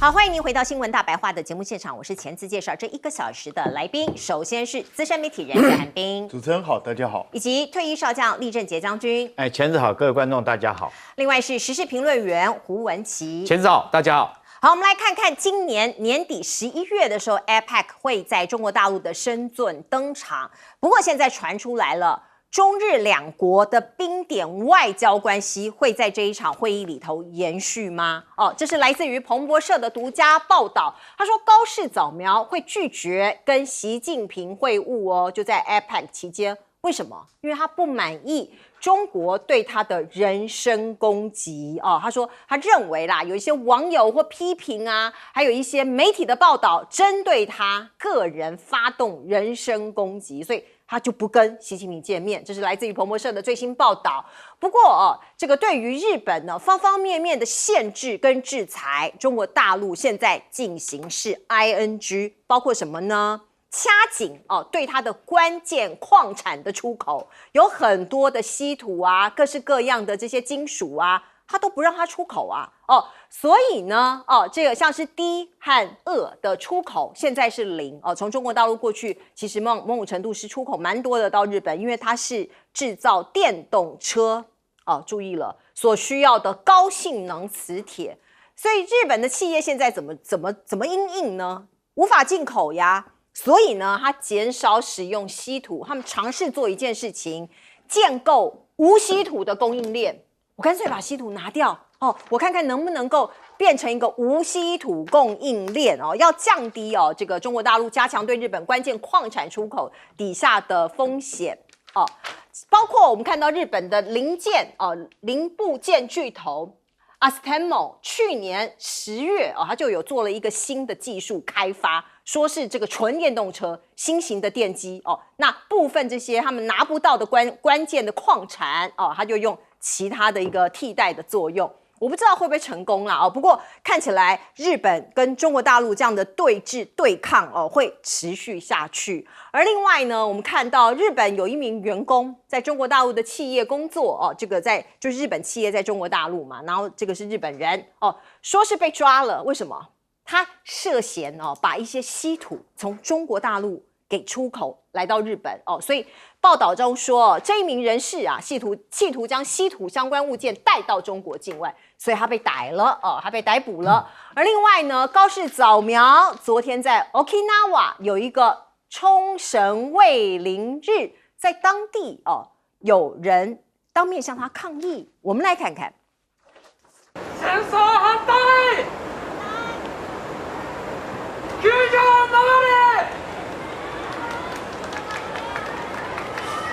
好，欢迎您回到新闻大白话的节目现场，我是前次介绍这1个小时的来宾，首先是资深媒体人叶涵彬，主持人好，大家好，以及退役少将厉正杰将军，前子好，各位观众大家好。另外是时事评论员胡文琪，前子好，大家好。好，我们来看看今年年底11月的时候 ，APEC 会在中国大陆的深圳登场。不过现在传出来了，中日两国的冰点外交关系会在这一场会议里头延续吗？这是来自于彭博社的独家报道。他说高市早苗会拒绝跟习近平会晤哦，就在 APEC 期间。为什么？因为他不满意中国对他的人身攻击哦。他说他认为啦，有一些网友或批评啊，还有一些媒体的报道针对他个人发动人身攻击，所以他就不跟习近平见面。这是来自于彭博社的最新报道。不过这个对于日本呢方方面面的限制跟制裁，中国大陆现在进行是 ING， 包括什么呢？掐紧对它的关键矿产的出口，有很多的稀土啊，各式各样的这些金属啊，它都不让它出口啊。所以呢，这个像是锑和锷的出口现在是0。从中国大陆过去，其实某种程度是出口蛮多的到日本，因为它是制造电动车注意了所需要的高性能磁铁，所以日本的企业现在怎么因应呢？无法进口呀。所以呢，它减少使用稀土，他们尝试做一件事情，建构无稀土的供应链。我干脆把稀土拿掉我看看能不能够变成一个无稀土供应链要降低这个中国大陆加强对日本关键矿产出口底下的风险包括我们看到日本的零部件巨头Astemo 去年10月它就有做了一个新的技术开发，说是这个纯电动车新型的电机那部分这些他们拿不到的关键的矿产它就用其他的一个替代的作用。我不知道会不会成功啦不过看起来日本跟中国大陆这样的对峙对抗会持续下去。而另外呢，我们看到日本有一名员工在中国大陆的企业工作这个就是日本企业在中国大陆嘛，然后这个是日本人说是被抓了，为什么？他涉嫌把一些稀土从中国大陆给出口来到日本所以报道中说这一名人士企图将稀土相关物件带到中国境外，所以他被逮了他被逮捕了。而另外呢，高市早苗昨天在 Okinawa 有一个冲绳慰灵日，在当地有人当面向他抗议，我们来看看。戦争反対！救助を守れ！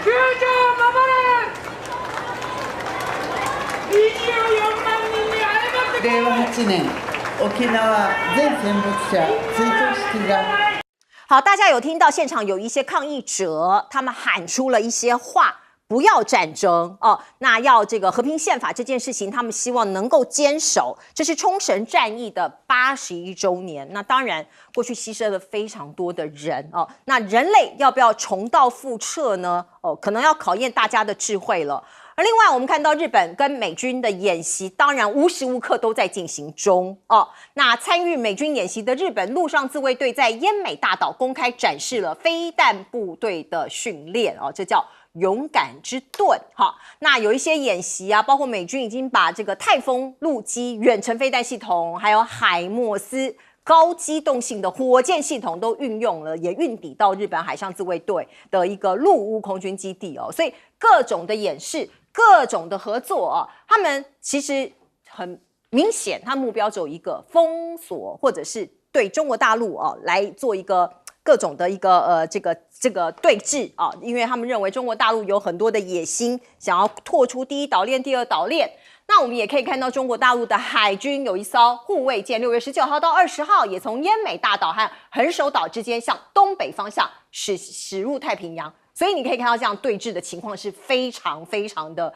救助を守れ！24万人に会えます令和8年沖縄全戦没者追悼式が好，大家有听到现场有一些抗议者，他们喊出了一些话，不要战争那要这个和平宪法这件事情，他们希望能够坚守。这是冲绳战役的81周年，那当然过去牺牲了非常多的人那人类要不要重蹈覆辙呢？可能要考验大家的智慧了。而另外我们看到日本跟美军的演习当然无时无刻都在进行中那参与美军演习的日本陆上自卫队在奄美大岛公开展示了飞弹部队的训练这叫勇敢之盾那有一些演习包括美军已经把这个泰丰陆基远程飞弹系统还有海默斯高机动性的火箭系统都运用了，也运抵到日本海上自卫队的一个陆屋空军基地所以各种的演示，各种的合作他们其实很明显，他目标只有一个，封锁或者是对中国大陆来做一个各种的一个这个对峙因为他们认为中国大陆有很多的野心，想要拓出第一岛链、第二岛链。那我们也可以看到中国大陆的海军有一艘护卫舰，6月19号到20号也从奄美大岛和横手岛之间向东北方向驶入太平洋。所以你可以看到这样对峙的情况是非常非常的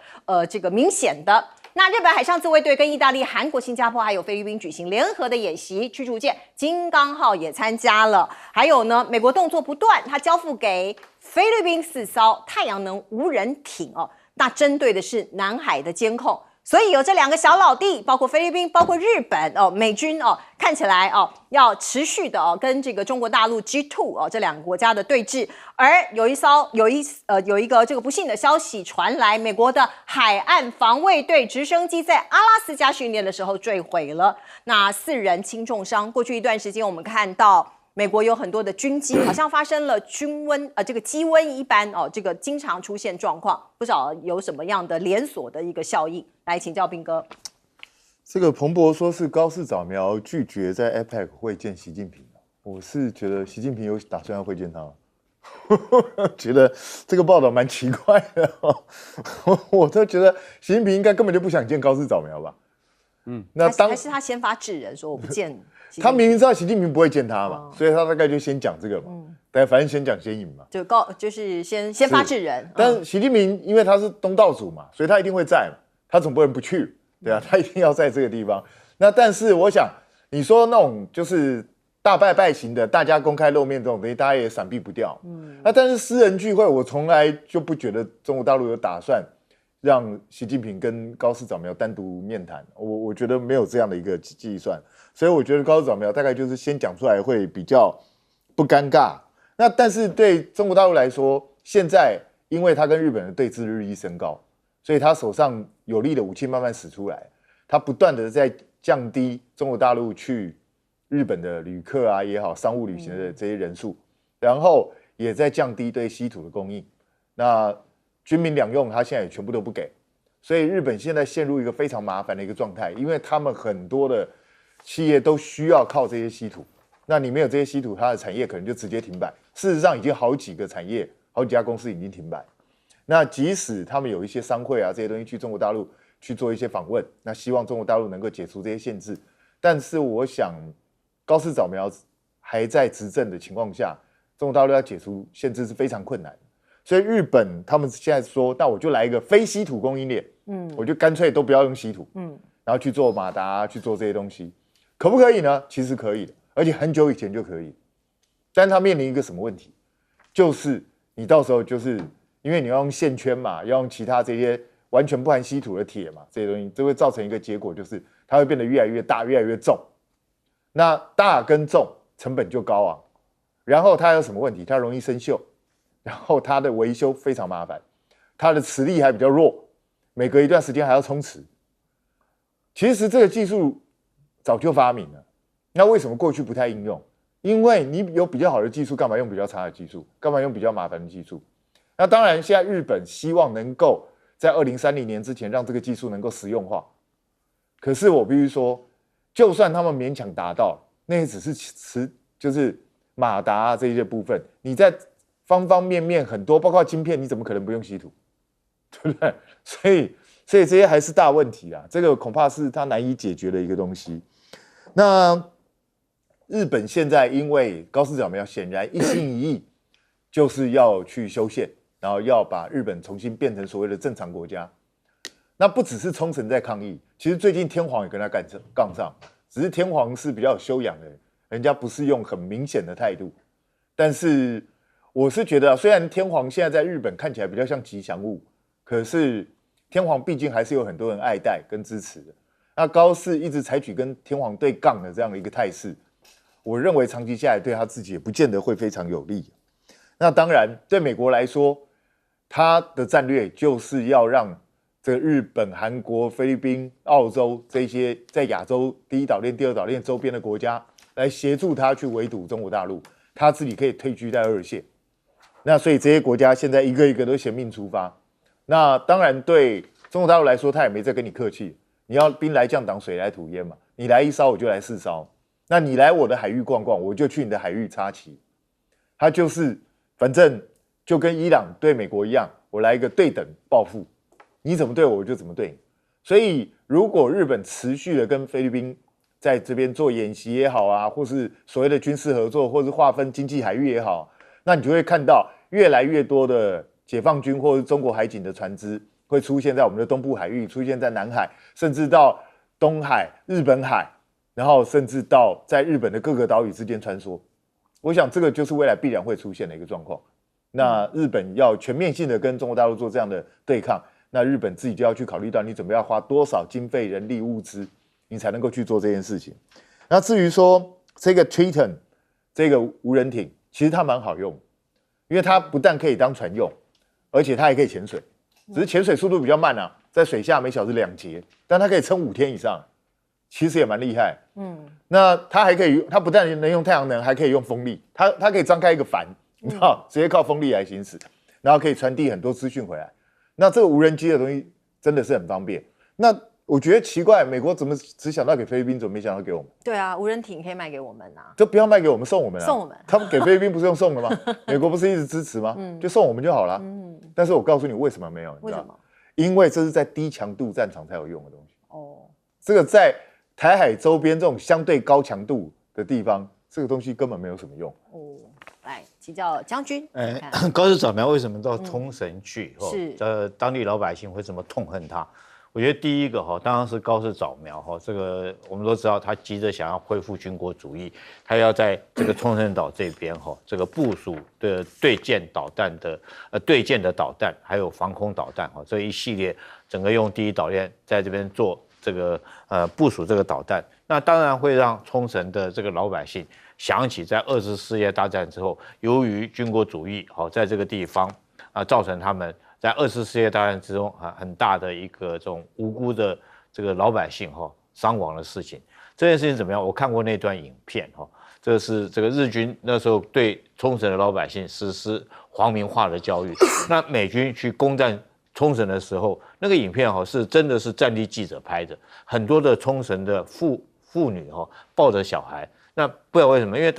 这个明显的。那日本海上自卫队跟意大利、韩国、新加坡还有菲律宾举行联合的演习，驱逐舰金刚号也参加了。还有呢，美国动作不断，它交付给菲律宾4艘太阳能无人艇那针对的是南海的监控。所以有这两个小老弟，包括菲律宾，包括日本美军看起来要持续的跟这个中国大陆 G2 这两个国家的对峙。而有一个这个不幸的消息传来，美国的海岸防卫队直升机在阿拉斯加训练的时候坠毁了，那4人轻重伤。过去一段时间，我们看到美国有很多的军机好像发生了这个鸡瘟一般这个经常出现状况，不晓得有什么样的连锁的一个效应。来请教彬哥。这个彭博说是高市早苗拒绝在 APEC 会见习近平，我是觉得习近平有打算要会见他吗？觉得这个报道蛮奇怪的我都觉得习近平应该根本就不想见高市早苗吧。那还是他先发制人说我不见他明明知道习近平不会见他嘛，所以他大概就先讲这个嘛。但反正先讲先赢嘛，就是先发制人。但是习近平因为他是东道主嘛，所以他一定会在嘛，他总不能不去，对啊，他一定要在这个地方。那但是我想，你说那种就是大拜拜型的，大家公开露面这种东西，大家也闪避不掉。那但是私人聚会，我从来就不觉得中国大陆有打算让习近平跟高市早苗单独面谈，我觉得没有这样的一个计算，所以我觉得高市早苗大概就是先讲出来会比较不尴尬。那但是对中国大陆来说，现在因为他跟日本的对峙日益升高，所以他手上有力的武器慢慢使出来，他不断的在降低中国大陆去日本的旅客啊也好，商务旅行的这些人数，然后也在降低对稀土的供应。那军民两用，他现在也全部都不给，所以日本现在陷入一个非常麻烦的一个状态，因为他们很多的企业都需要靠这些稀土，那你没有这些稀土，它的产业可能就直接停摆。事实上，已经好几个产业、好几家公司已经停摆。那即使他们有一些商会啊这些东西去中国大陆去做一些访问，那希望中国大陆能够解除这些限制，但是我想高市早苗还在执政的情况下，中国大陆要解除限制是非常困难的。所以日本他们现在说，那我就来一个非稀土供应链，我就干脆都不要用稀土，然后去做马达，去做这些东西，可不可以呢？其实可以的，而且很久以前就可以。但它面临一个什么问题？就是你到时候就是因为你要用线圈嘛，要用其他这些完全不含稀土的铁嘛，这些东西，这会造成一个结果，就是它会变得越来越大，越来越重。那大跟重成本就高昂，然后它有什么问题？它容易生锈，然后它的维修非常麻烦，它的磁力还比较弱，每隔一段时间还要充磁。其实这个技术早就发明了，那为什么过去不太应用？因为你有比较好的技术，干嘛用比较差的技术？干嘛用比较麻烦的技术？那当然，现在日本希望能够在2030年之前让这个技术能够实用化。可是我必须说，就算他们勉强达到，那也只是就是马达这些部分，你在方方面面很多，包括晶片，你怎么可能不用稀土？对不对？所以这些还是大问题啊，这个恐怕是它难以解决的一个东西。那日本现在因为高市早苗显然一心一意就是要去修宪，然后要把日本重新变成所谓的正常国家。那不只是冲绳在抗议，其实最近天皇也跟他杠上，只是天皇是比较有修养的人，人家不是用很明显的态度。但是我是觉得，虽然天皇现在在日本看起来比较像吉祥物，可是天皇毕竟还是有很多人爱戴跟支持的。那高市一直采取跟天皇对杠的这样的一个态势，我认为长期下来对他自己也不见得会非常有利。那当然，对美国来说，他的战略就是要让这个日本、韩国、菲律宾、澳洲这些在亚洲第一岛链、第二岛链周边的国家来协助他去围堵中国大陆，他自己可以退居在二线。那所以这些国家现在一个一个都嫌命出发。那当然对中国大陆来说，他也没再跟你客气，你要兵来将挡，水来土掩嘛，你来一烧我就来4烧。那你来我的海域逛逛，我就去你的海域插旗。他就是反正就跟伊朗对美国一样，我来一个对等报复，你怎么对我，我就怎么对你。所以如果日本持续的跟菲律宾在这边做演习也好啊，或是所谓的军事合作，或是划分经济海域也好，那你就会看到越来越多的解放军或是中国海警的船只会出现在我们的东部海域，出现在南海，甚至到东海、日本海，然后甚至到在日本的各个岛屿之间穿梭。我想这个就是未来必然会出现的一个状况。那日本要全面性的跟中国大陆做这样的对抗，那日本自己就要去考虑到你准备要花多少经费、人力、物资，你才能够去做这件事情。那至于说这个 Triton 这个无人艇，其实它蛮好用，因为它不但可以当船用，而且它还可以潜水，只是潜水速度比较慢啊，在水下每小时2节，但它可以撑5天以上，其实也蛮厉害。那它还可以，它不但能用太阳能，还可以用风力，它可以张开一个帆，你知道，直接靠风力来行驶，然后可以传递很多资讯回来。那这个无人机的东西真的是很方便。那我觉得奇怪，美国怎么只想到给菲律宾，怎么没想到给我们？对啊，无人艇可以卖给我们啊，就不要卖给我们，送我们啊！送我们。他们给菲律宾不是用送的吗？美国不是一直支持吗？就送我们就好了。但是我告诉你为什么没有？为什么？因为这是在低强度战场才有用的东西。哦，这个在台海周边这种相对高强度的地方，这个东西根本没有什么用。哦，来请教将军。高市早苗为什么到冲绳去？是当地老百姓会这么痛恨他？我觉得第一个当然是高市早苗这个我们都知道，他急着想要恢复军国主义，他要在这个冲绳岛这边这个部署的对舰导弹的对舰的导弹，还有防空导弹这一系列，整个用第一岛链在这边做这个部署这个导弹，那当然会让冲绳的这个老百姓想起在2次世界大战之后，由于军国主义在这个地方造成他们在2次世界大战之中很大的一个这种无辜的这个老百姓伤亡的事情。这件事情怎么样？我看过那段影片这是这个日军那时候对冲绳的老百姓实施皇民化的教育。那美军去攻占冲绳的时候，那个影片是真的是战地记者拍的，很多的冲绳的妇女抱着小孩，那不知道为什么，因为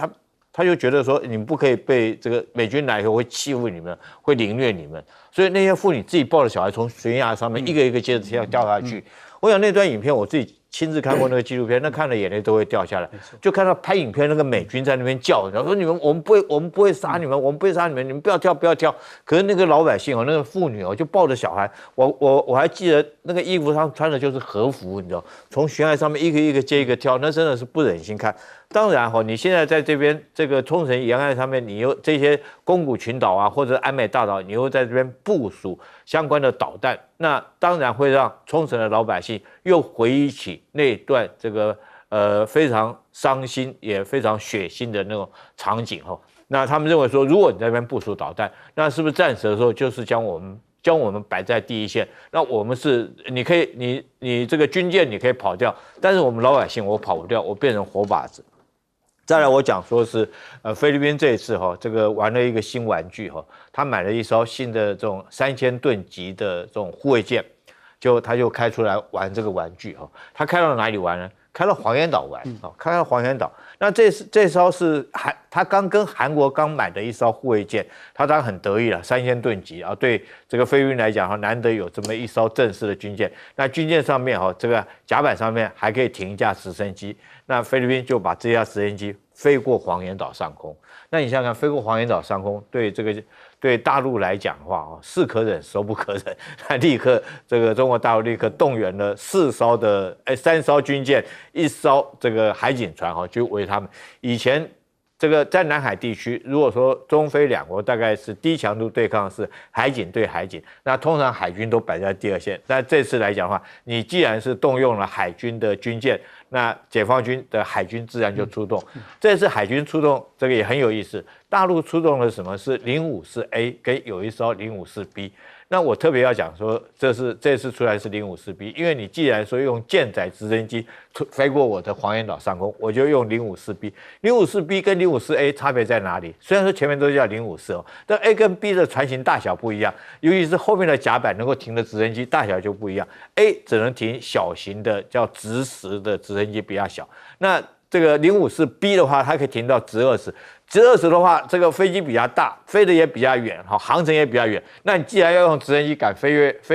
他就觉得说你们不可以被这个美军来以后会欺负你们，会凌虐你们，所以那些妇女自己抱着小孩从悬崖上面一个一个接着掉下去。我想那段影片我自己亲自看过那个纪录片，那看了眼泪都会掉下来。就看到拍影片那个美军在那边叫，然后说我们不会杀你们，我们不会杀你们，你们不要跳不要跳。可是那个老百姓那个妇女就抱着小孩，我还记得那个衣服上穿的就是和服，你知道，从悬崖上面一个一个接一个跳，那真的是不忍心看。当然你现在在这边这个冲绳沿岸上面，你又这些宫古群岛或者安美大岛，你又在这边部署相关的导弹，那当然会让冲绳的老百姓又回忆起那段这个非常伤心也非常血腥的那种场景那他们认为说，如果你在那边部署导弹，那是不是战时的时候就是将我们摆在第一线？那我们是你可以你这个军舰你可以跑掉，但是我们老百姓我跑不掉，我变成活靶子。再来，我讲说是菲律宾这一次这个玩了一个新玩具他买了一艘新的这种3000吨级的这种护卫舰，他就开出来玩这个玩具他开到哪里玩呢？开到黄岩岛玩开到黄岩岛。那这艘是他刚跟韩国刚买的一艘护卫舰，他当然很得意了，3000吨级对这个菲律宾来讲难得有这么一艘正式的军舰。那军舰上面这个甲板上面还可以停一架直升机。那菲律宾就把这架直升机飞过黄岩岛上空。那你想想看，飞过黄岩岛上空，对大陆来讲的话是可忍孰不可忍。那立刻这个中国大陆立刻动员了3艘军舰，1艘这个海警船去围他们。以前这个在南海地区，如果说中菲两国大概是低强度对抗，是海警对海警，那通常海军都摆在第2线。但这次来讲的话，你既然是动用了海军的军舰，那解放军的海军自然就出动。这次海军出动，这个也很有意思。大陆出动了什么？是054A 跟有一艘054B。那我特别要讲说，这次出来是054B，因为你既然说用舰载直升机飞过我的黄岩岛上空，我就用054B。054B 跟054A 差别在哪里？虽然说前面都叫054但 A 跟 B 的船型大小不一样，尤其是后面的甲板能够停的直升机大小就不一样。A 只能停小型的叫直10的直升机比较小，那这个054B 的话，它可以停到直20。直20的话，这个飞机比较大，飞得也比较远，航程也比较远。那你既然要用直升机敢飞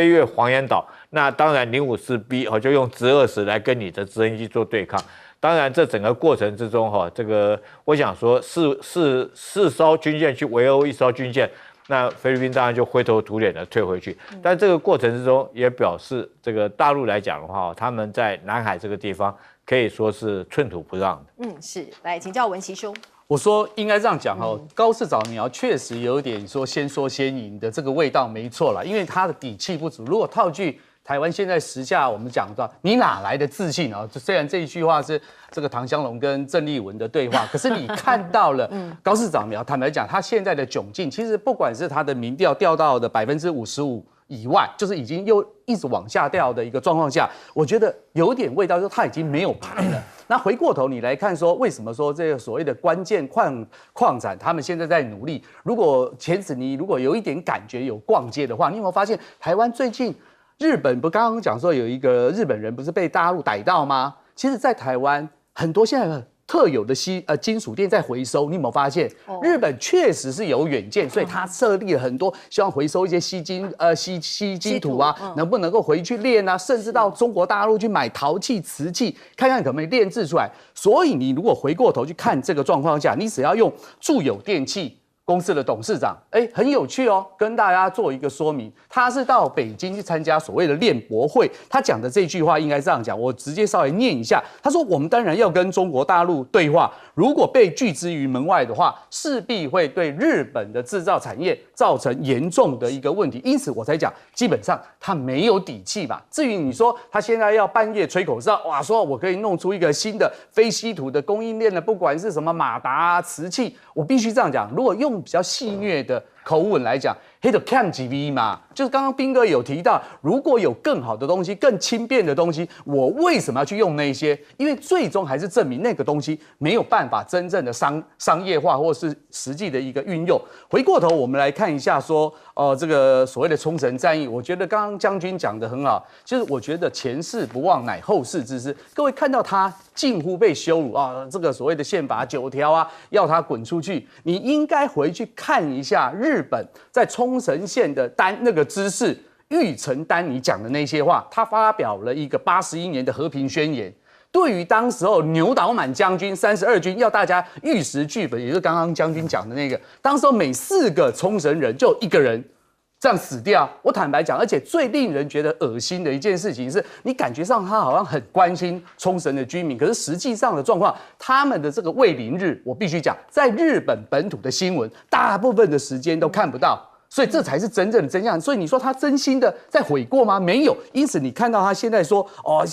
越黄岩岛，那当然054B 就用直20来跟你的直升机做对抗。当然，这整个过程之中这个我想说四艘军舰去围殴1艘军舰，那菲律宾当然就灰头土脸的退回去。但这个过程之中也表示，这个大陆来讲的话，他们在南海这个地方可以说是寸土不让的。是。来请教文琦兄。我说应该这样讲哦，高市早苗确实有点说先说先赢的这个味道，没错啦，因为他的底气不足。如果套句台湾现在时下我们讲到，你哪来的自信啊？虽然这一句话是这个唐湘龙跟郑丽文的对话，可是你看到了高市早苗，坦白讲，他现在的窘境，其实不管是他的民调掉到的55%以外，就是已经又一直往下掉的一个状况下，我觉得有点味道，就是他已经没有牌了。那回过头你来看说，为什么说这个所谓的关键矿产，他们现在在努力？如果前子你如果有一点感觉有逛街的话，你有没有发现台湾最近日本不刚刚讲说有一个日本人不是被大陆逮到吗？其实，在台湾很多现在特有的金属店在回收，你有没有发现？日本确实是有远见，所以他设立了很多希望回收一些稀金土啊，能不能够回去炼啊，甚至到中国大陆去买陶器、瓷器，看看可不可以炼制出来。所以你如果回过头去看这个状况下，你只要用住友电器公司的董事长，很有趣哦，跟大家做一个说明。他是到北京去参加所谓的炼博会，他讲的这句话应该这样讲，我直接稍微念一下。他说：“我们当然要跟中国大陆对话，如果被拒之于门外的话，势必会对日本的制造产业造成严重的一个问题。因此我才讲，基本上他没有底气吧。至于你说他现在要半夜吹口哨，哇，说我可以弄出一个新的非稀土的供应链的，不管是什么马达啊、瓷器，我必须这样讲，如果用比较戏谑的口吻来讲，黑的 Cam GV 嘛，就是刚刚彬哥有提到，如果有更好的东西、更轻便的东西，我为什么要去用那些？因为最终还是证明那个东西没有办法真正的商业化，或是实际的一个运用。回过头，我们来看一下说，这个所谓的冲绳战役，我觉得刚刚将军讲得很好，就是我觉得前事不忘乃后事之师。各位看到他近乎被羞辱啊，这个所谓的宪法9条啊，要他滚出去，你应该回去看一下日本在冲绳县的那个知事玉成丹尼讲的那些话，他发表了一个81年的和平宣言。对于当时候牛岛满将军32军要大家玉石俱焚，也就是刚刚将军讲的那个，当时候每4个冲绳人就有1个人这样死掉。我坦白讲，而且最令人觉得恶心的一件事情是，你感觉上他好像很关心冲绳的居民，可是实际上的状况，他们的这个慰灵日，我必须讲，在日本本土的新闻，大部分的时间都看不到。所以这才是真正的真相。所以你说他真心的在悔过吗？没有。因此你看到他现在说，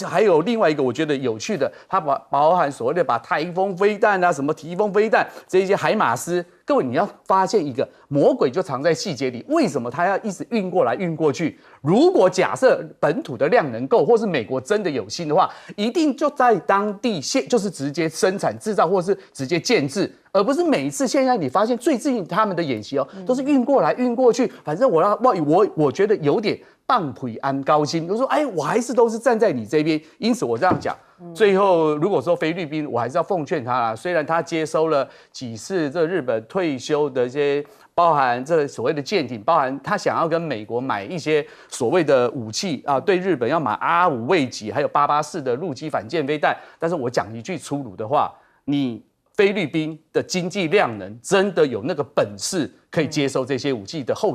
还有另外一个我觉得有趣的，他包含所谓的把台风飞弹啊、什么提风飞弹这些海马斯，各位你要发现一个魔鬼就藏在细节里。为什么他要一直运过来运过去？如果假设本土的量能够，或是美国真的有心的话，一定就在当地就是直接生产制造，或是直接建制。而不是每一次现在你发现最近他们的演习都是运过来运过去，反正我觉得有点棒腿安高薪，就说我还是都是站在你这边。因此我这样讲，最后如果说菲律宾，我还是要奉劝他啦。虽然他接收了几次这日本退休的一些，包含这所谓的舰艇，包含他想要跟美国买一些所谓的武器啊，对日本要买R5卫击，还有884的陆基反舰飞弹。但是我讲一句粗鲁的话，你菲律宾的经济量能真的有那个本事可以接受这些武器的后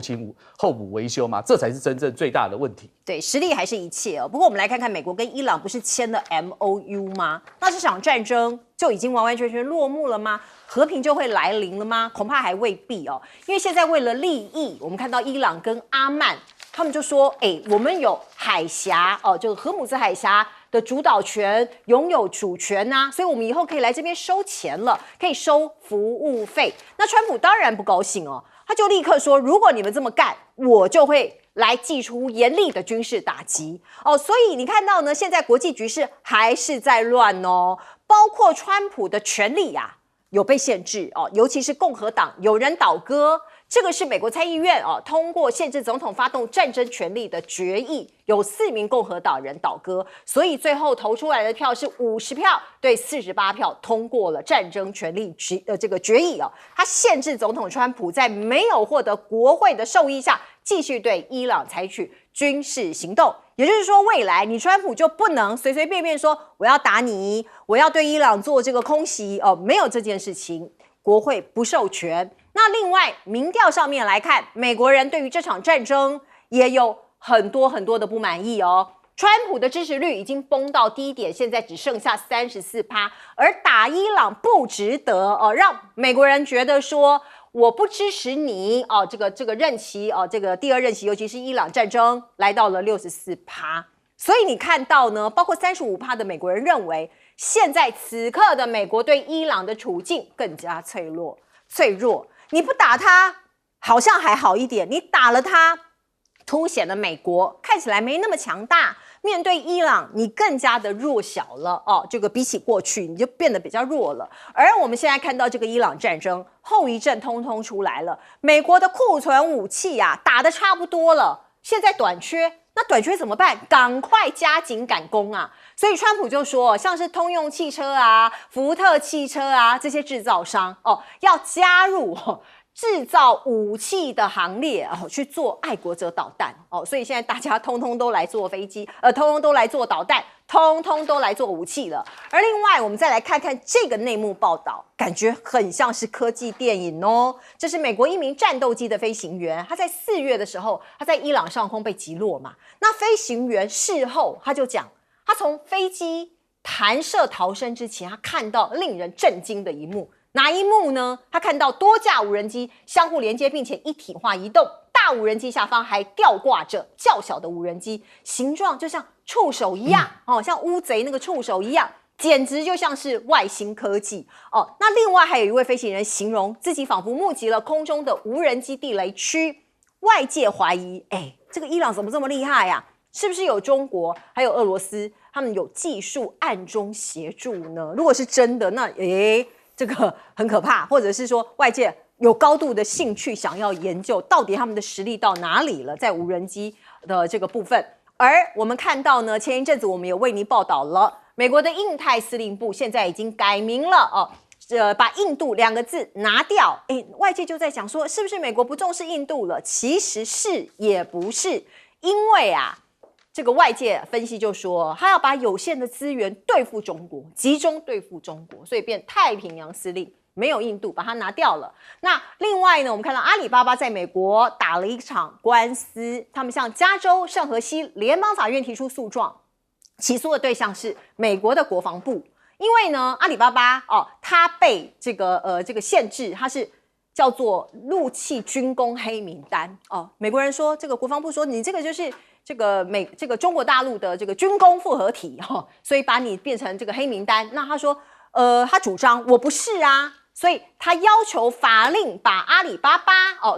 补维修吗？这才是真正最大的问题。对，实力还是一切哦。不过我们来看看美国跟伊朗不是签了 MOU 吗？那这场战争就已经完完全全落幕了吗？和平就会来临了吗？恐怕还未必哦。因为现在为了利益，我们看到伊朗跟阿曼他们就说，我们有海峡就荷姆斯海峡的主导权，拥有主权呐，所以我们以后可以来这边收钱了，可以收服务费。那川普当然不高兴哦，他就立刻说，如果你们这么干，我就会来祭出严厉的军事打击哦。所以你看到呢，现在国际局势还是在乱哦，包括川普的权力有被限制哦，尤其是共和党有人倒戈。这个是美国参议院通过限制总统发动战争权力的决议，有4名共和党人倒戈，所以最后投出来的票是50票对48票通过了战争权力这个决议哦。他限制总统川普在没有获得国会的授意下，继续对伊朗采取军事行动。也就是说，未来你川普就不能随随便便说我要打你，我要对伊朗做这个空袭没有这件事情，国会不授权。那另外，民调上面来看，美国人对于这场战争也有很多的不满意哦。川普的支持率已经崩到低点，现在只剩下34%，而打伊朗不值得让美国人觉得说我不支持你这个任期这个第二任期，尤其是伊朗战争来到了64%，所以你看到呢，包括35%的美国人认为，现在此刻的美国对伊朗的处境更加脆弱，你不打他好像还好一点，你打了他，凸显了美国看起来没那么强大。面对伊朗，你更加的弱小了这个比起过去，你就变得比较弱了。而我们现在看到这个伊朗战争后遗症通通出来了，美国的库存武器打得差不多了，现在短缺，那短缺怎么办？赶快加紧赶工啊！所以川普就说，像是通用汽车福特汽车这些制造商要加入制造武器的行列去做爱国者导弹所以现在大家通通都来做飞机，通通都来做导弹，通通都来做武器了。而另外，我们再来看看这个内幕报道，感觉很像是科技电影这是美国一名战斗机的飞行员，他在4月的时候，他在伊朗上空被击落嘛。那飞行员事后他就讲，他从飞机弹射逃生之前，他看到令人震惊的一幕。哪一幕呢？他看到多架无人机相互连接，并且一体化移动，大无人机下方还吊挂着较小的无人机，形状就像触手一样像乌贼那个触手一样，简直就像是外星科技那另外还有一位飞行员形容自己仿佛目击了空中的无人机地雷区，外界怀疑这个伊朗怎么这么厉害呀？是不是有中国还有俄罗斯他们有技术暗中协助呢？如果是真的，那这个很可怕，或者是说外界有高度的兴趣想要研究到底他们的实力到哪里了，在无人机的这个部分。而我们看到呢，前一阵子我们有为您报道了，美国的印太司令部现在已经改名了把印度2个字拿掉。外界就在讲说，是不是美国不重视印度了？其实是也不是，因为这个外界分析就说，他要把有限的资源对付中国，集中对付中国，所以变太平洋司令，没有印度，把它拿掉了。那另外呢，我们看到阿里巴巴在美国打了一场官司，他们向加州圣荷西联邦法院提出诉状，起诉的对象是美国的国防部，因为呢，阿里巴巴它被这个限制，它是叫做陆器军工黑名单美国人说，这个国防部说你这个就是这个中国大陆的这个军工复合体所以把你变成这个黑名单。那他说他主张我不是所以他要求法令把阿里巴巴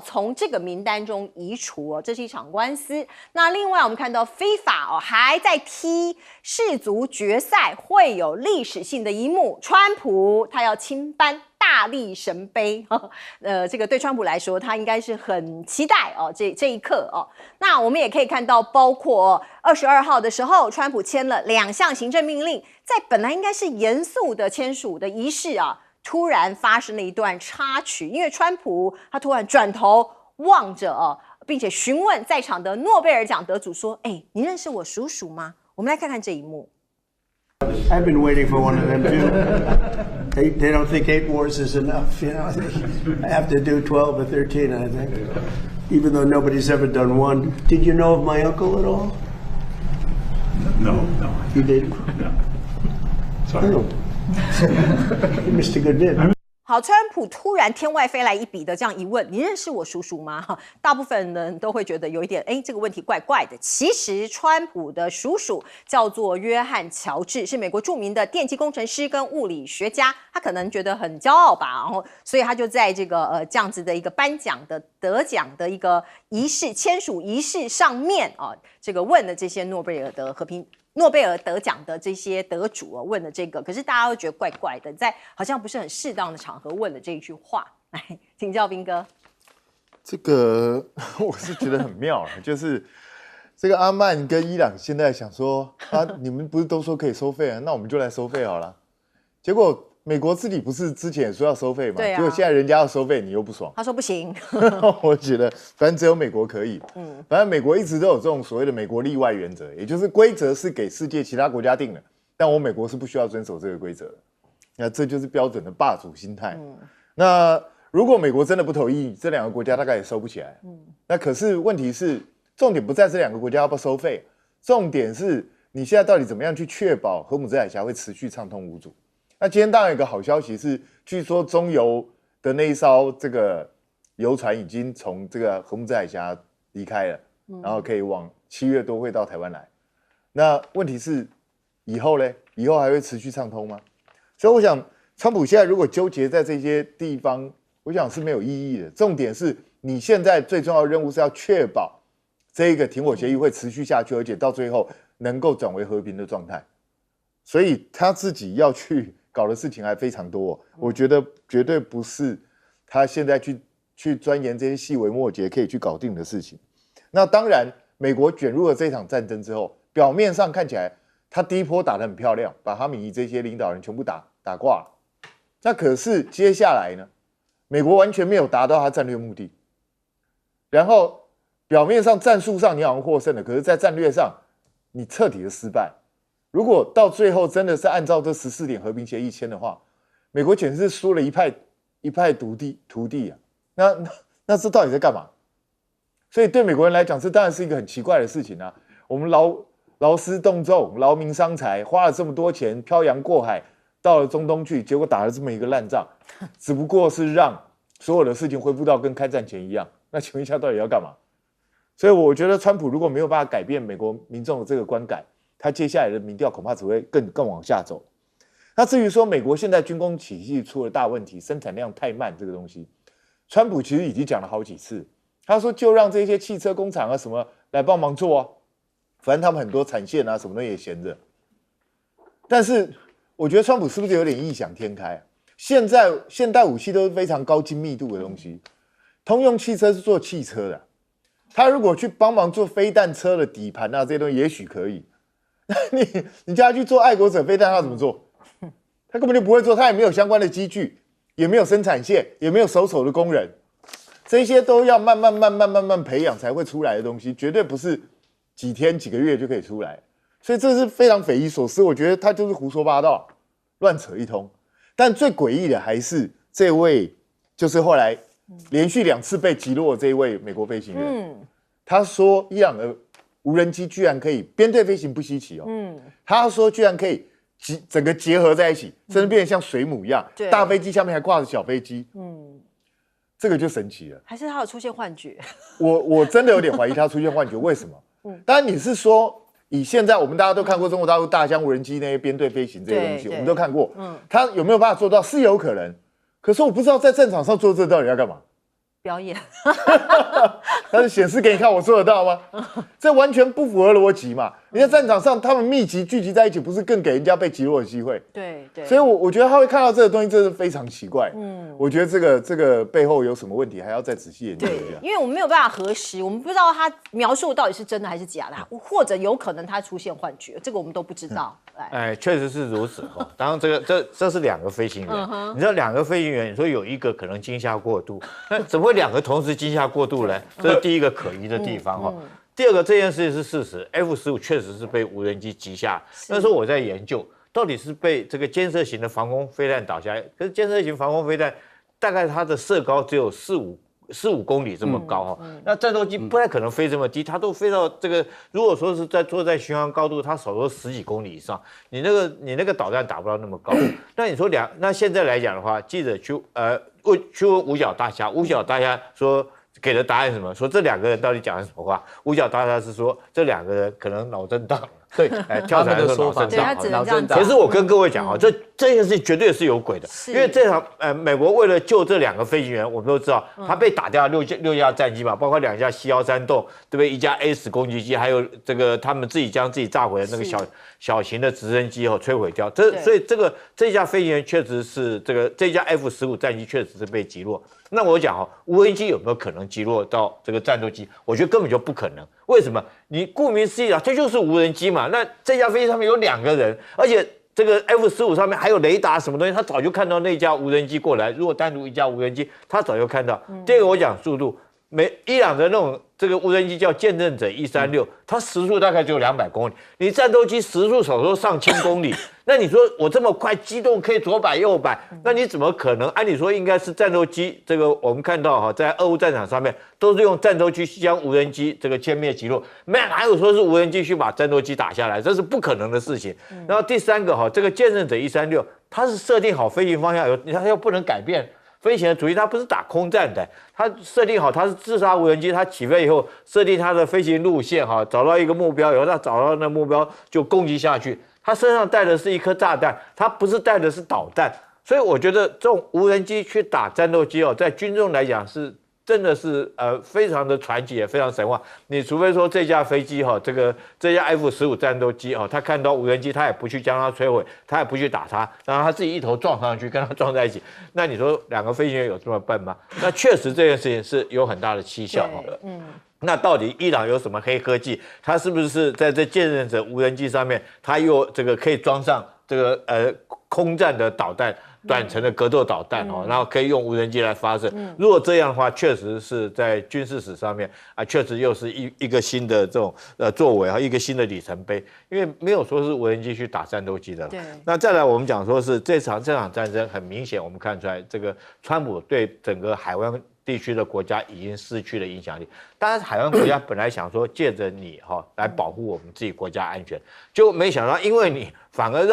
从这个名单中移除这是一场官司。那另外我们看到FIFA还在踢世足决赛，会有历史性的一幕，川普他要亲颁大力神杯这个对川普来说，他应该是很期待这一刻那我们也可以看到，包括22号的时候，川普签了2项行政命令，在本来应该是严肃的签署的仪式突然发生了一段插曲，因为川普他突然转头望着并且询问在场的诺贝尔奖得主说：“你认识我叔叔吗？”我们来看看这一幕。I've been waiting for one of them too. They don't think 8 wars is enough, I have to do 12 or 13, I think. Even though nobody's ever done one. Did you know of my uncle at all? No. You didn't? No. Sorry. Oh. You missed a good bit. 好，川普突然天外飞来一笔的这样一问，你认识我叔叔吗？大部分人都会觉得有一点，这个问题怪怪的。其实川普的叔叔叫做约翰·乔治，是美国著名的电气工程师跟物理学家。他可能觉得很骄傲吧，然后所以他就在这个这样子的一个颁奖的得奖的一个仪式签署仪式上面这个问了这些诺贝尔得奖的这些得主问了这个，可是大家都觉得怪怪的，在好像不是很适当的场合问了这一句话。来，请教彬哥。这个我是觉得很妙就是这个阿曼跟伊朗现在想说你们不是都说可以收费那我们就来收费好了。结果美国自己不是之前也说要收费吗？对啊，结果现在人家要收费，你又不爽。他说不行。我觉得反正只有美国可以。反正美国一直都有这种所谓的美国例外原则，也就是规则是给世界其他国家定的，但我美国是不需要遵守这个规则的。那这就是标准的霸主心态。那如果美国真的不同意，这2个国家大概也收不起来。那可是问题是，重点不在这2个国家要不要收费，重点是你现在到底怎么样去确保荷姆兹海峡会持续畅通无阻？那今天当然有一个好消息是，据说中油的那一艘这个游船已经从这个荷姆兹海峡离开了，然后可以往7月多会到台湾来。那问题是以后呢？以后还会持续畅通吗？所以我想，川普现在如果纠结在这些地方，我想是没有意义的。重点是你现在最重要的任务是要确保这个停火协议会持续下去，而且到最后能够转为和平的状态。所以他自己要去搞的事情还非常多，我觉得绝对不是他现在去钻研这些细微末节可以去搞定的事情。那当然，美国卷入了这场战争之后，表面上看起来他第一波打得很漂亮，把哈米这些领导人全部打挂了。那可是接下来呢，美国完全没有达到他战略目的。然后表面上战术上你好像获胜了，可是在战略上你彻底的失败。如果到最后真的是按照这14点和平协议签的话，美国简直是输了一派徒弟啊！那这到底在干嘛？所以对美国人来讲，这当然是一个很奇怪的事情啊。我们劳师动众、劳民伤财，花了这么多钱，漂洋过海到了中东去，结果打了这么一个烂仗，只不过是让所有的事情恢复到跟开战前一样。那请问一下，到底要干嘛？所以我觉得，川普如果没有办法改变美国民众的这个观感，他接下来的民调恐怕只会更往下走。那至于说美国现在军工体系出了大问题，生产量太慢这个东西，川普其实已经讲了好几次。他说就让这些汽车工厂啊什么来帮忙做啊，反正他们很多产线啊什么的也闲着。但是我觉得川普是不是有点异想天开啊？现代武器都是非常高精密度的东西，通用汽车是做汽车的，他如果去帮忙做飞弹车的底盘啊这些东西也许可以。你叫他去做爱国者飞弹，他怎么做？他根本就不会做，他也没有相关的机具，也没有生产线，也没有手的工人，这些都要慢慢培养才会出来的东西，绝对不是几天几个月就可以出来。所以这是非常匪夷所思，我觉得他就是胡说八道，乱扯一通。但最诡异的还是这位，就是后来连续2次被击落的这一位美国飞行员，他说伊朗的无人机居然可以编队飞行，不稀奇哦。他说居然可以整个结合在一起，甚至变得像水母一样，大飞机下面还挂着小飞机。这个就神奇了。还是他有出现幻觉？我真的有点怀疑他出现幻觉，为什么？当然你是说以现在我们大家都看过中国大陆大疆无人机那些编队飞行这些东西，我们都看过。他有没有办法做到？是有可能，可是我不知道在战场上做这到底要干嘛。表演，但是显示给你看，我做得到吗？这完全不符合逻辑嘛！你在战场上，他们密集聚集在一起，不是更给人家被击落的机会？对。所以我觉得他会看到这个东西，真的非常奇怪。我觉得这个背后有什么问题，还要再仔细研究一下。因为我们没有办法核实，我们不知道他描述到底是真的还是假的，或者有可能他出现幻觉，这个我们都不知道。确实是如此哈。当然，这是2个飞行员，你知道2个飞行员，你说有一个可能惊吓过度，那怎么会2个同时惊吓过度呢？这是第一个可疑的地方哈。第二个，这件事情是事实 ，F-15确实是被无人机击下。那时候我在研究，到底是被这个监射型的防空飞弹倒下来，可是监射型防空飞弹大概它的射高只有4-5公里这么高哈，那战斗机不太可能飞这么低，它都飞到这个，如果说是坐在巡航高度，它少说10几公里以上，你那个导弹打不到那么高。那你说那现在来讲的话，记者去问五角大虾，五角大虾说给的答案是什么？说这2个人到底讲了什么话？五角大虾是说这2个人可能脑震荡。对，跳伞的说法，脑震荡。可是我跟各位讲哈，这件事情绝对是有鬼的，因为这场美国为了救这2个飞行员，我们都知道，他被打掉6架战机嘛，包括2架C-13洞，对不对？1架 A-10攻击机，还有这个他们自己将自己炸毁的那个小型的直升机摧毁掉。所以这架飞行员确实是这架 F-15战机确实是被击落。那我讲无人机有没有可能击落到这个战斗机？我觉得根本就不可能。为什么？你顾名思义啊，这就是无人机嘛。那这架飞机上面有2个人，而且这个 F-15上面还有雷达什么东西，他早就看到那架无人机过来。如果单独一架无人机，他早就看到。第二个我讲速度，伊朗的那种这个无人机叫见证者136，它时速大概只有200公里，你战斗机时速少说上千公里，那你说我这么快机动可以左摆右摆，那你怎么可能？按理说应该是战斗机，这个我们看到哈，在俄乌战场上面都是用战斗机将无人机这个歼灭击落，哪有说是无人机去把战斗机打下来？这是不可能的事情。然后第三个哈，这个见证者136，它是设定好飞行方向，它又不能改变。飞行的主义它不是打空战的，它设定好它是自杀无人机，它起飞以后设定它的飞行路线哈，找到一个目标以后，它找到那目标就攻击下去。它身上带的是一颗炸弹，它不是带的是导弹，所以我觉得这种无人机去打战斗机哦，在军中来讲是真的是非常的传奇，也非常神话。你除非说这架飞机哈，这架 F-15战斗机哈，他看到无人机，他也不去将它摧毁，他也不去打它，然后他自己一头撞上去，跟它撞在一起。那你说两个飞行员有这么笨吗？那确实这件事情是有很大的蹊跷哈。那到底伊朗有什么黑科技？它是不是在这见证者无人机上面，它又这个可以装上这个空战的导弹？短程的格斗导弹哦，然后可以用无人机来发射。如果这样的话，确实是在军事史上面啊，确实又是一个新的这种作为啊，一个新的里程碑。因为没有说是无人机去打战斗机的。对。那再来，我们讲说是这场战争很明显，我们看出来这个川普对整个海湾地区的国家已经失去了影响力。当然，海湾国家本来想说借着你哈来保护我们自己国家安全，结果没想到因为你反而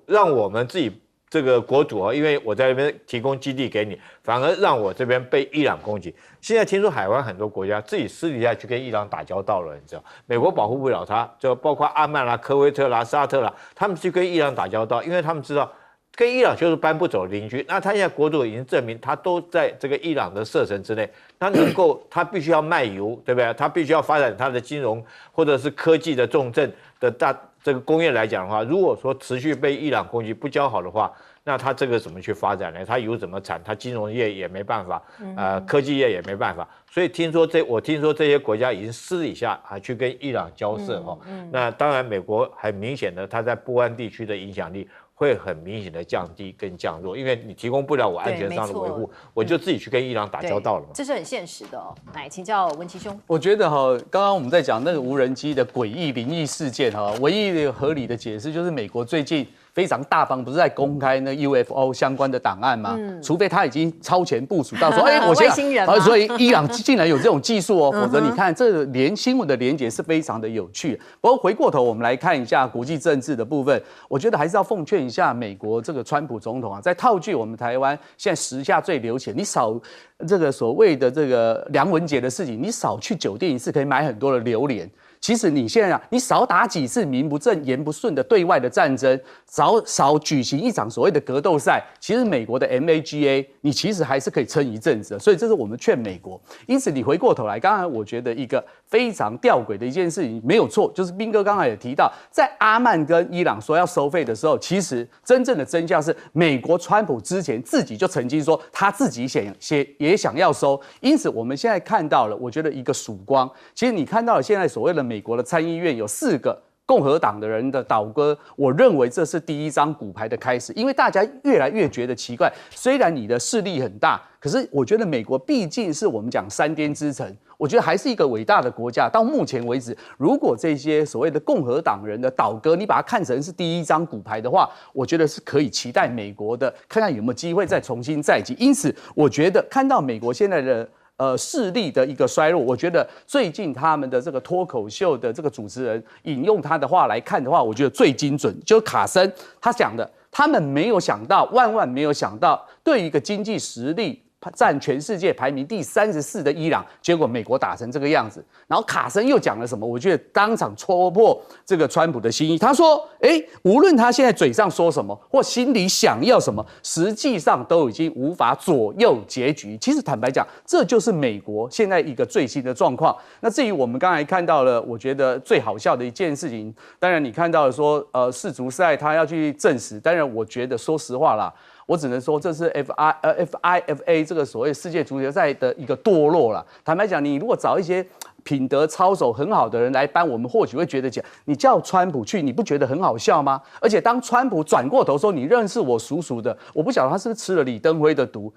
让我们自己。这个国土啊，因为我在那边提供基地给你，反而让我这边被伊朗攻击。现在听说海湾很多国家自己私底下去跟伊朗打交道了，你知道？美国保护不了他，就包括阿曼啦、科威特啦、沙特啦，他们去跟伊朗打交道，因为他们知道跟伊朗就是搬不走邻居。那他现在国土已经证明他都在这个伊朗的射程之内，他能够他必须要卖油，对不对？他必须要发展他的金融或者是科技的重镇的这个工业来讲的话，如果说持续被伊朗攻击不交好的话，那他这个怎么去发展呢？他油怎么产？他金融业也没办法，科技业也没办法。所以我听说这些国家已经私底下去跟伊朗交涉哈。那当然，美国很明显的，他在波湾地区的影响力会很明显的降低跟降弱，因为你提供不了我安全上的维护，我就自己去跟伊朗打交道了嘛。这是很现实的哦。来，请教文琦兄。我觉得哈，刚刚我们在讲那个无人机的诡异灵异事件哈，唯一的合理的解释就是美国最近非常大方，不是在公开那 UFO 相关的档案吗？除非他已经超前部署到说，我现在，所以伊朗竟然有这种技术哦，否则你看这新闻的连结是非常的有趣。不过回过头我们来看一下国际政治的部分，我觉得还是要奉劝一下美国这个川普总统啊，在套句我们台湾现在时下最流行，你少这个所谓的这个梁文杰的事情，你少去酒店一次可以买很多的榴莲。其实你现在你少打几次名不正言不顺的对外的战争，少举行一场所谓的格斗赛，其实美国的 MAGA 你其实还是可以撑一阵子的。所以这是我们劝美国。因此你回过头来，刚才我觉得一个非常吊诡的一件事情没有错，就是彬哥刚才也提到，在阿曼跟伊朗说要收费的时候，其实真正的真相是美国川普之前自己就曾经说他自己也想要收。因此我们现在看到了，我觉得一个曙光。其实你看到了现在所谓的美国的参议院有4个共和党的人的倒戈，我认为这是第一张骨牌的开始，因为大家越来越觉得奇怪，虽然你的势力很大，可是我觉得美国毕竟是我们讲山巅之城，我觉得还是一个伟大的国家。到目前为止，如果这些所谓的共和党人的倒戈，你把它看成是第一张骨牌的话，我觉得是可以期待美国的，看看有没有机会再重新再起。因此，我觉得看到美国现在的势力的一个衰弱，我觉得最近他们的这个脱口秀的这个主持人引用他的话来看的话，我觉得最精准，就是卡森他讲的，他们没有想到，万没有想到，对于一个经济实力占全世界排名第34的伊朗，结果美国打成这个样子。然后卡森又讲了什么？我觉得当场戳破这个川普的心意。他说：“无论他现在嘴上说什么，或心里想要什么，实际上都已经无法左右结局。”其实坦白讲，这就是美国现在一个最新的状况。那至于我们刚才看到了，我觉得最好笑的一件事情，当然你看到了说，世足赛他要去证实。当然，我觉得说实话啦。我只能说，这是 FIFA 这个所谓世界足球赛的一个堕落了。坦白讲，你如果找一些品德操守很好的人来搬，我们或许会觉得讲，你叫川普去，你不觉得很好笑吗？而且当川普转过头说你认识我叔叔的，我不晓得他是不是吃了李登辉的毒，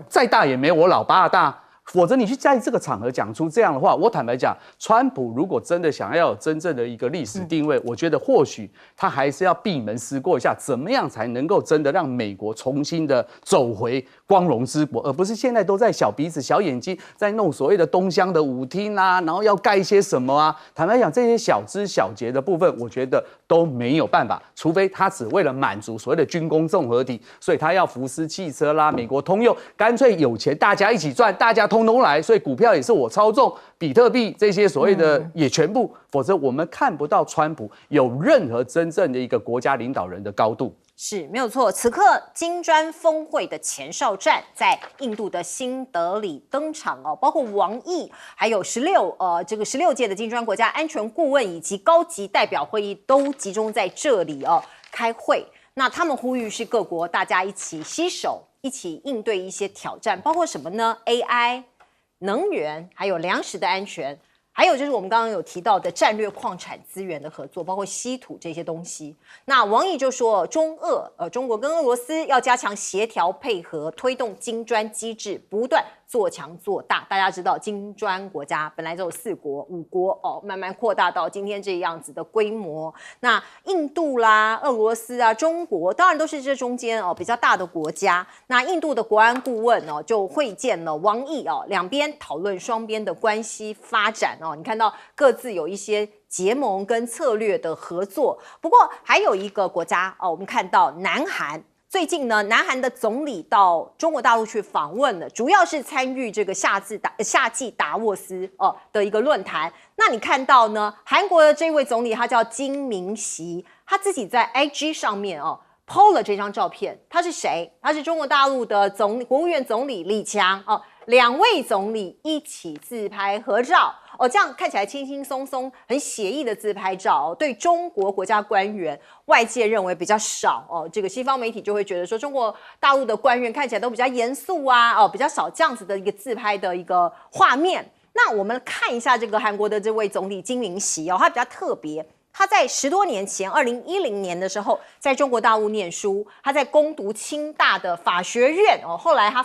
再大也没我老爸大。否则你去在这个场合讲出这样的话，我坦白讲，川普如果真的想要有真正的一个历史定位，我觉得或许他还是要闭门思过一下，怎么样才能够真的让美国重新的走回光荣之国，而不是现在都在小鼻子小眼睛在弄所谓的东乡的舞厅啊，然后要盖一些什么啊。坦白讲，这些小枝小节的部分，我觉得都没有办法，除非他只为了满足所谓的军工综合体，所以他要福斯汽车啦、美国通用，干脆有钱大家一起赚，大家通通来，所以股票也是我操纵，比特币这些所谓的也全部，否则我们看不到川普有任何真正的一个国家领导人的高度。是没有错。此刻金砖峰会的前哨战在印度的新德里登场哦，包括王毅，还有16届的金砖国家安全顾问以及高级代表会议都集中在这里哦开会。那他们呼吁是各国大家一起携手，一起应对一些挑战，包括什么呢 ？AI、能源，还有粮食的安全。还有就是我们刚刚有提到的战略矿产资源的合作，包括稀土这些东西。那王毅就说，中国跟俄罗斯要加强协调配合，推动金砖机制不断做强做大。大家知道，金砖国家本来只有4国、5国哦，慢慢扩大到今天这样子的规模。那印度啦、俄罗斯啊、中国，当然都是这中间比较大的国家。那印度的国安顾问就会见了王毅两边讨论双边的关系发展你看到各自有一些结盟跟策略的合作。不过还有一个国家我们看到南韩。最近呢，南韩的总理到中国大陆去访问了，主要是参与这个夏季达沃斯的一个论坛。那你看到呢，韩国的这位总理他叫金明熙，他自己在 IG 上面PO 了这张照片。他是谁？他是中国大陆的国务院总理李强2位总理一起自拍合照这样看起来轻轻松松、很写意的自拍照对中国国家官员，外界认为比较少这个西方媒体就会觉得说，中国大陆的官员看起来都比较严肃啊比较少这样子的一个自拍的一个画面。那我们看一下这个韩国的这位总理金明熙他比较特别。他在10多年前，2010年的时候，在中国大陆念书，他在攻读清大的法学院后来他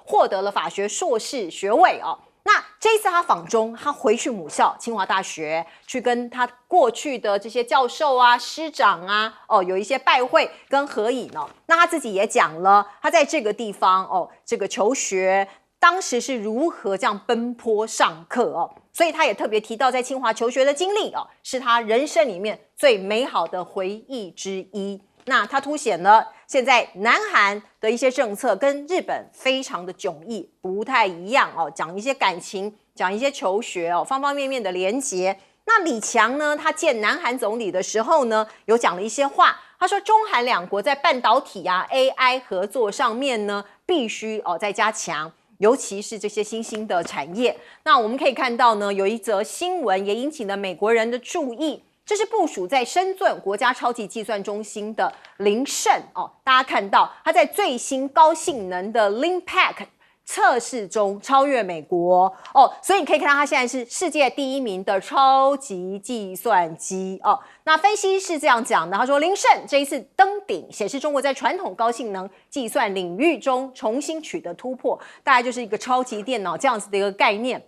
获得了法学硕士学位那这一次他访中，他回去母校清华大学，去跟他过去的这些教授啊、师长啊，有一些拜会跟合影那他自己也讲了，他在这个地方这个求学，当时是如何这样奔波上课所以他也特别提到，在清华求学的经历是他人生里面最美好的回忆之一。那它凸显了现在南韩的一些政策跟日本非常的迥异，不太一样讲一些感情，讲一些求学方方面面的连结。那李强呢，他见南韩总理的时候呢，有讲了一些话。他说，中韩2国在半导体AI 合作上面呢，必须再加强。尤其是这些新兴的产业。那我们可以看到呢，有一则新闻也引起了美国人的注意。这是部署在深圳国家超级计算中心的林胜大家看到他在最新高性能的 LINPACK 测试中超越美国所以你可以看到他现在是世界第1名的超级计算机那分析是这样讲的，他说林胜这一次登顶，显示中国在传统高性能计算领域中重新取得突破，大概就是一个超级电脑这样子的一个概念，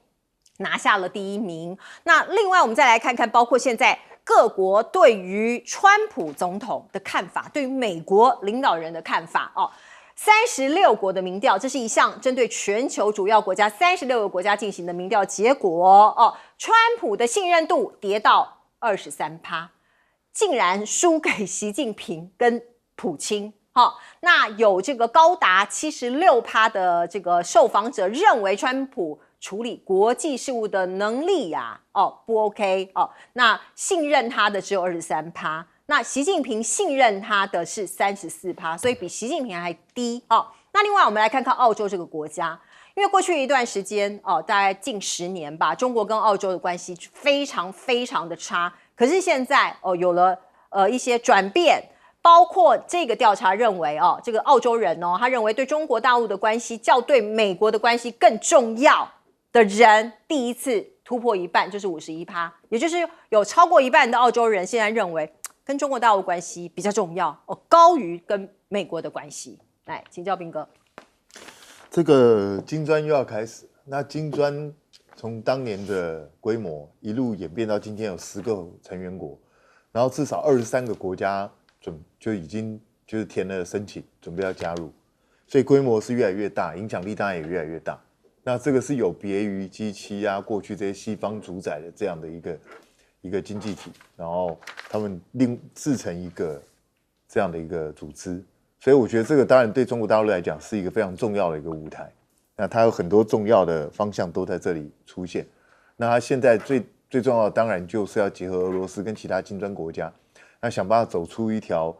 拿下了第1名。那另外我们再来看看，包括现在各国对于川普总统的看法，对于美国领导人的看法36国的民调，这是一项针对全球主要国家36个国家进行的民调结果川普的信任度跌到23%，竟然输给习近平跟普京那有这个高达76%的这个受访者认为川普处理国际事务的能力不 OK 那信任他的只有23%，那习近平信任他的是34%，所以比习近平还低那另外我们来看看澳洲这个国家，因为过去一段时间大概近10年吧，中国跟澳洲的关系非常非常的差，可是现在有了一些转变。包括这个调查认为这个澳洲人他认为对中国大陆的关系较对美国的关系更重要的人，第一次突破一半，就是51%，也就是有超过一半的澳洲人现在认为跟中国大陆关系比较重要高于跟美国的关系。来，请教彬哥。这个金砖又要开始，那金砖从当年的规模一路演变到今天有10个成员国，然后至少23个国家就已经就是填了申请，准备要加入，所以规模是越来越大，影响力当然也越来越大。那这个是有别于 G7啊，过去这些西方主宰的这样的一个经济体，然后他们制成一个这样的一个组织，所以我觉得这个当然对中国大陆来讲是一个非常重要的一个舞台。那它有很多重要的方向都在这里出现。那它现在最重要的当然就是要结合俄罗斯跟其他金砖国家，那想办法走出一条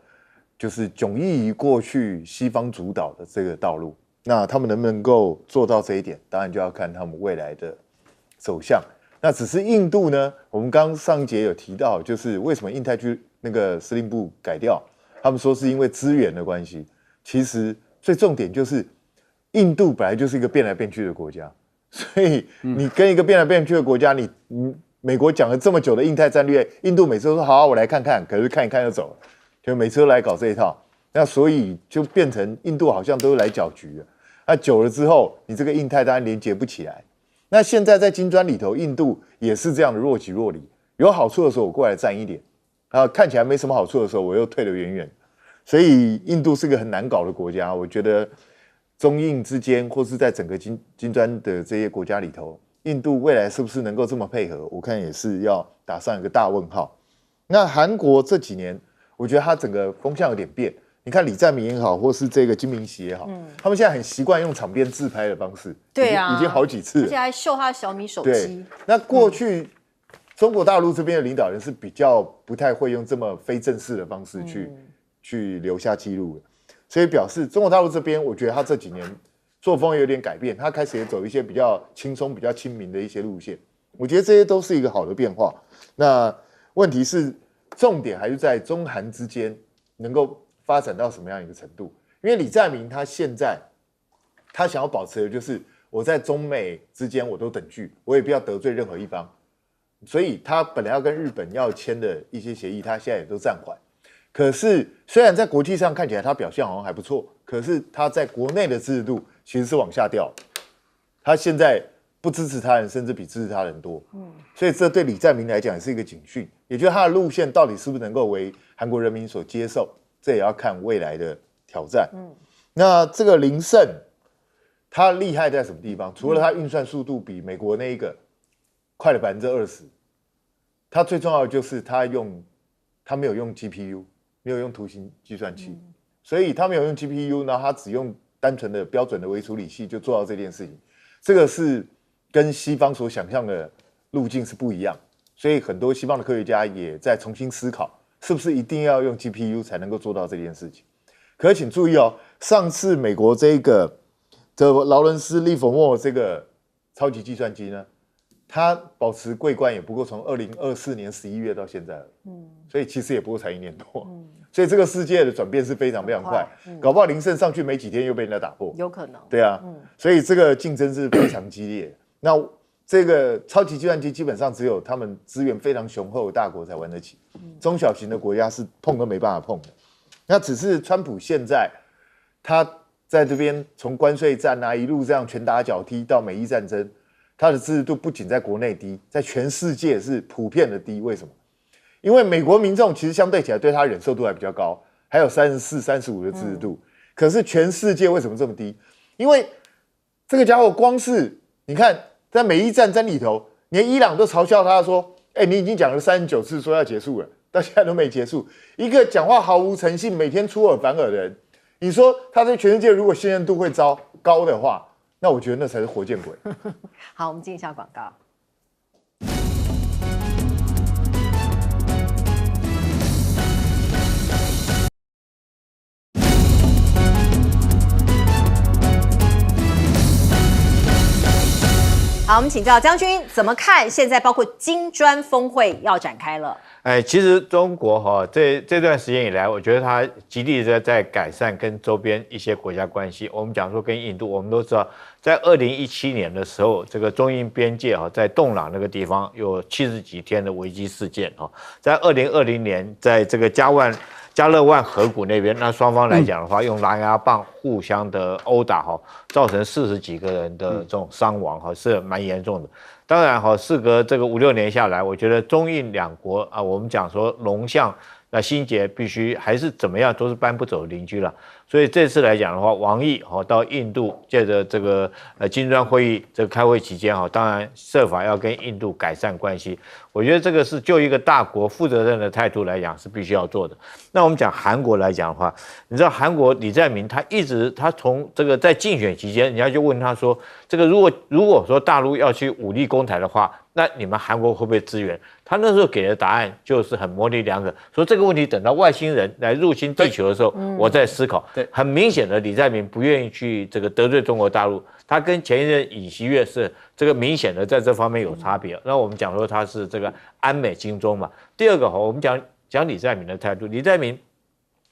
就是迥异于过去西方主导的这个道路。那他们能不能够做到这一点，当然就要看他们未来的走向。那只是印度呢，我们刚上一节有提到，就是为什么印太区那个司令部改掉，他们说是因为资源的关系。其实最重点就是印度本来就是一个变来变去的国家，所以你跟一个变来变去的国家，你美国讲了这么久的印太战略，印度每次都说好，我来看看，可是看一看就走了，就每次都来搞这一套。那所以就变成印度好像都来搅局了。那久了之后，你这个印太当然连接不起来。那现在在金砖里头，印度也是这样的若即若离，有好处的时候我过来站一点，看起来没什么好处的时候我又退得远远。所以印度是个很难搞的国家，我觉得中印之间或是在整个金砖的这些国家里头，印度未来是不是能够这么配合，我看也是要打上一个大问号。那韩国这几年，我觉得它整个风向有点变。你看李在明也好，或是这个金明喜也好，他们现在很习惯用场边自拍的方式，对啊，已经好几次了，而且还秀他的小米手对机。那过去中国大陆这边的领导人是比较不太会用这么非正式的方式去留下记录的，所以表示中国大陆这边，我觉得他这几年作风有点改变，他开始也走一些比较轻松、比较亲民的一些路线，我觉得这些都是一个好的变化。那问题是重点还是在中韩之间能够发展到什么样一个程度？因为李在明他现在他想要保持的就是我在中美之间我都等距，我也不要得罪任何一方，所以他本来要跟日本要签的一些协议，他现在也都暂缓。可是虽然在国际上看起来他表现好像还不错，可是他在国内的支持度其实是往下掉，他现在不支持他人，甚至比支持他人多。所以这对李在明来讲也是一个警讯，也就是他的路线到底是不是能够为韩国人民所接受，这也要看未来的挑战。那这个林胜，他厉害在什么地方？除了他运算速度比美国那一个快了20%，他最重要的就是他没有用 GPU， 没有用图形计算器，所以他没有用 GPU， 然后他只用单纯的标准的微处理器就做到这件事情。这个是跟西方所想象的路径是不一样，所以很多西方的科学家也在重新思考，是不是一定要用 GPU 才能够做到这件事情。可是请注意哦，上次美国这劳伦斯利弗莫这个超级计算机呢，它保持桂冠也不过从2024年11月到现在了，所以其实也不过才1年多，所以这个世界的转变是非常非常快，搞不好林胜上去没几天又被人家打破，有可能。对啊，所以这个竞争是非常激烈的。那这个超级计算机基本上只有他们资源非常雄厚的大国才玩得起，中小型的国家是碰都没办法碰的。那只是川普现在他在这边从关税战啊一路这样拳打脚踢到美伊战争，他的支持度不仅在国内低，在全世界是普遍的低。为什么？因为美国民众其实相对起来对他忍受度还比较高，还有34、35的支持度。可是全世界为什么这么低？因为这个家伙光是你看在美伊战争里头，连伊朗都嘲笑他说：“你已经讲了39次说要结束了，到现在都没结束。”一个讲话毫无诚信、每天出尔反尔的人，你说他在全世界如果信任度会高的话，那我觉得那才是活见鬼。好，我们进一下广告。好，我们请教将军怎么看？现在包括金砖峰会要展开了。其实中国这段时间以来，我觉得它极力的在改善跟周边一些国家关系。我们讲说跟印度，我们都知道，在2017年的时候，这个中印边界在洞朗那个地方有70几天的危机事件在2020年，在这个嘉万加勒万河谷那边，那双方来讲的话，用狼牙棒互相的殴打哈，造成40几个人的这种伤亡哈，是蛮严重的。当然哈，事隔这个5、6年下来，我觉得中印两国啊，我们讲说龙象。那心结必须还是怎么样，都是搬不走的邻居了。所以这次来讲的话，王毅到印度，借着这个金砖会议这个开会期间当然设法要跟印度改善关系。我觉得这个是就一个大国负责任的态度来讲是必须要做的。那我们讲韩国来讲的话，你知道韩国李在明他从这个在竞选期间，人家就问他说，这个如果说大陆要去武力攻台的话，那你们韩国会不会支援？他那时候给的答案就是很模棱两可，说这个问题等到外星人来入侵地球的时候，我再思考。对，很明显的李在明不愿意去这个得罪中国大陆，他跟前一任尹锡悦是这个明显的在这方面有差别。那我们讲说他是这个安美精忠嘛。第二个我们讲李在明的态度，李在明。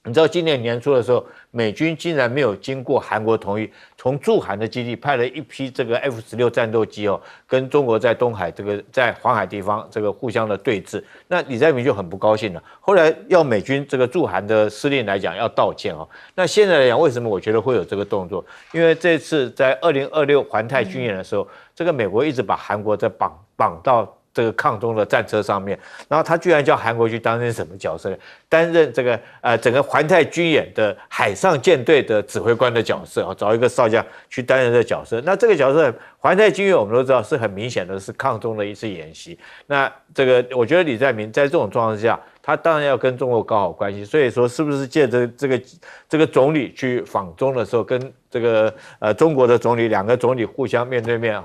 你知道今年年初的时候，美军竟然没有经过韩国同意，从驻韩的基地派了一批这个 F-16战斗机跟中国在东海在黄海地方这个互相的对峙。那李在明就很不高兴了，后来要美军这个驻韩的司令来讲要道歉那现在来讲，为什么我觉得会有这个动作？因为这次在2026环太军演的时候，这个美国一直把韩国在绑到这个抗中的战车上面，然后他居然叫韩国去担任什么角色呢？担任这个整个环太军演的海上舰队的指挥官的角色找一个少将去担任这个角色。那这个角色环太军演我们都知道是很明显的是抗中的一次演习。那这个我觉得李在明在这种状况之下，他当然要跟中国搞好关系，所以说是不是借着这个总理去访中的时候，跟这个中国的总理两个总理互相面对面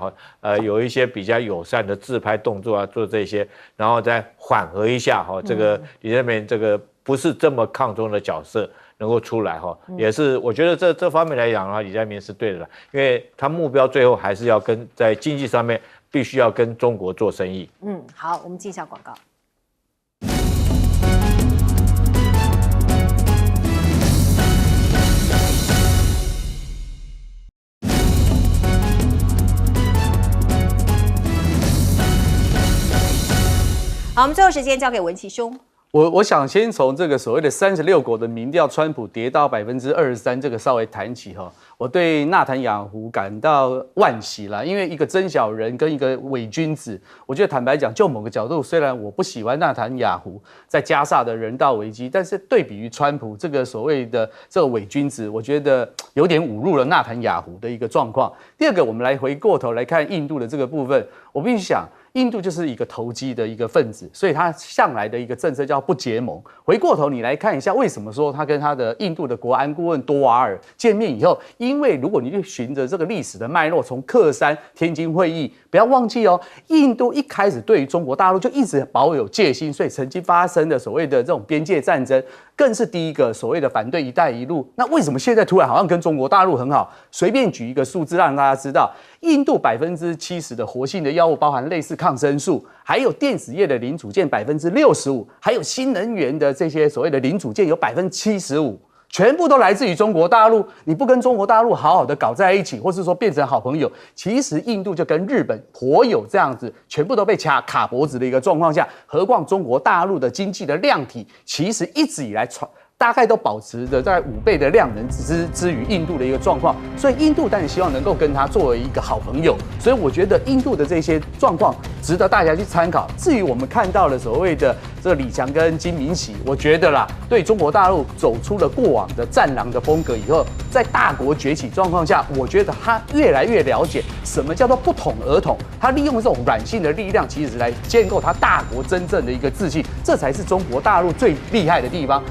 有一些比较友善的自拍动作做这些，然后再缓和一下这个李在明这个不是这么抗中的角色能够出来也是我觉得这方面来讲的话，李在明是对的，因为他目标最后还是要在经济上面必须要跟中国做生意。好，我们进一下广告。好，我们最后时间交给文琦兄。我想先从这个所谓的36国的民调，川普跌到23%这个稍微谈起我对纳坦雅胡感到惋惜啦，因为一个真小人跟一个伪君子，我觉得坦白讲，就某个角度，虽然我不喜欢纳坦雅胡在加沙的人道危机，但是对比于川普这个所谓的这个伪君子，我觉得有点侮辱了纳坦雅胡的一个状况。第二个，我们来回过头来看印度的这个部分，我必须想。印度就是一个投机的一个分子，所以他向来的一个政策叫不结盟。回过头你来看一下，为什么说他跟他的印度的国安顾问多瓦尔见面以后，因为如果你去循着这个历史的脉络，从克山、天津会议，不要忘记印度一开始对于中国大陆就一直保有戒心，所以曾经发生的所谓的这种边界战争，更是第一个所谓的反对“一带一路”。那为什么现在突然好像跟中国大陆很好？随便举一个数字让大家知道，印度70%的活性的药物，包含类似抗生素，还有电子业的零组件65%，还有新能源的这些所谓的零组件有75%，全部都来自于中国大陆。你不跟中国大陆好好的搞在一起，或是说变成好朋友，其实印度就跟日本颇有这样子，全部都被卡脖子的一个状况下，何况中国大陆的经济的量体，其实一直以来大概都保持着在5倍的量能之于印度的一个状况，所以印度当然希望能够跟他作为一个好朋友，所以我觉得印度的这些状况值得大家去参考。至于我们看到了所谓的这个李强跟金明喜，我觉得啦，对中国大陆走出了过往的战狼的风格以后，在大国崛起状况下，我觉得他越来越了解什么叫做不统而统，他利用这种软性的力量，其实来建构他大国真正的一个自信，这才是中国大陆最厉害的地方。